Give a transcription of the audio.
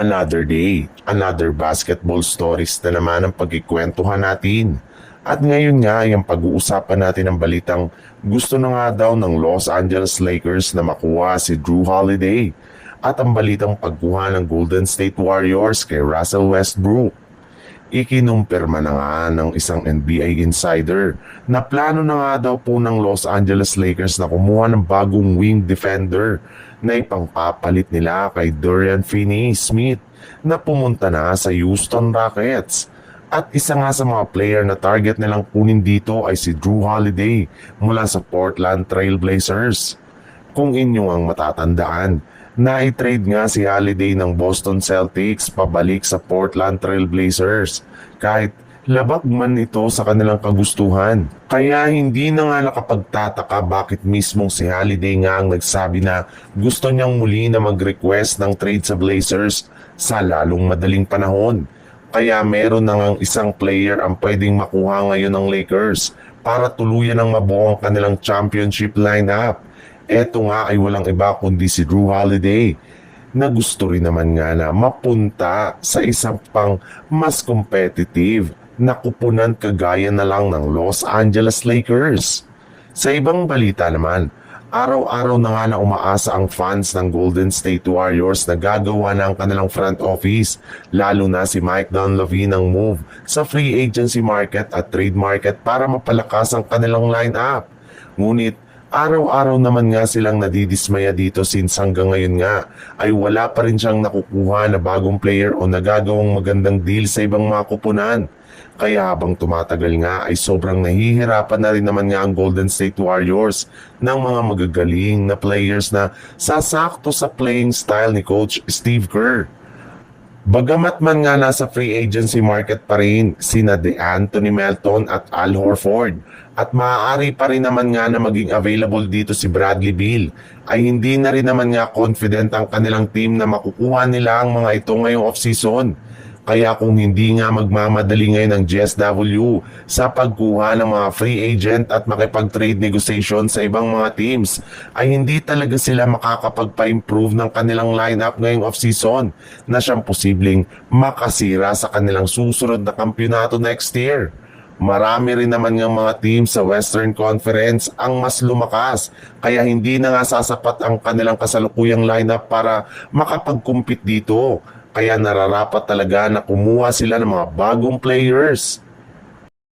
Another day, another basketball stories na naman ang pagkikwentuhan natin. At ngayon nga ay ang pag-uusapan natin ang balitang gusto na nga daw ng Los Angeles Lakers na makuha si Jrue Holiday at ang balitang pagkuha ng Golden State Warriors kay Russell Westbrook. Ikinumpirma na nga ng isang NBA insider na plano na nga daw po ng Los Angeles Lakers na kumuha ng bagong wing defender na ipangpapalit nila kay Dorian Finney-Smith na pumunta na sa Houston Rockets. At isa nga sa mga player na target nilang kunin dito ay si Jrue Holiday mula sa Portland Trail Blazers. Kung inyong ang matatandaan, na-trade nga si Holiday ng Boston Celtics pabalik sa Portland Trail Blazers kahit labag man ito sa kanilang kagustuhan. Kaya hindi na nga nakapagtataka bakit mismong si Holiday nga ang nagsabi na gusto niyang muli na mag-request ng trade sa Blazers sa lalong madaling panahon. Kaya meron na ngang isang player ang pwedeng makuha ngayon ng Lakers para tuluyan ng mabuo ang kanilang championship lineup. Eto nga ay walang iba kundi si Jrue Holiday na gusto rin naman nga na mapunta sa isang pang mas competitive na kupunan kagaya na lang ng Los Angeles Lakers. Sa ibang balita naman, araw-araw na nga na umaasa ang fans ng Golden State Warriors na gagawa na ang kanilang front office, lalo na si Mike Dunleavy ng move sa free agency market at trade market para mapalakas ang kanilang lineup. Ngunit araw-araw naman nga silang nadidismaya dito since hanggang ngayon nga ay wala pa rin siyang nakukuha na bagong player o nagagawang magandang deal sa ibang mga kupunan. Kaya habang tumatagal nga ay sobrang nahihirapan na rin naman nga ang Golden State Warriors ng mga magagaling na players na sasakto sa playing style ni Coach Steve Kerr. Bagamat man nga nasa free agency market pa rin sina DeAnthony Melton at Al Horford at maaari pa rin naman nga na maging available dito si Bradley Beal, ay hindi na rin naman nga confident ang kanilang team na makukuha nila ang mga ito ngayong offseason. Kaya kung hindi nga magmamadali ngayon ng GSW sa pagkuha ng mga free agent at makipag-trade negotiation sa ibang mga teams, ay hindi talaga sila makakapagpa-improve ng kanilang lineup ngayong offseason na siyang posibleng makasira sa kanilang susunod na kampyonato next year. Marami rin naman ng mga team sa Western Conference ang mas lumakas, kaya hindi na nga sasapat ang kanilang kasalukuyang lineup para makapag-compete dito. Kaya nararapat talaga na kumuha sila ng mga bagong players.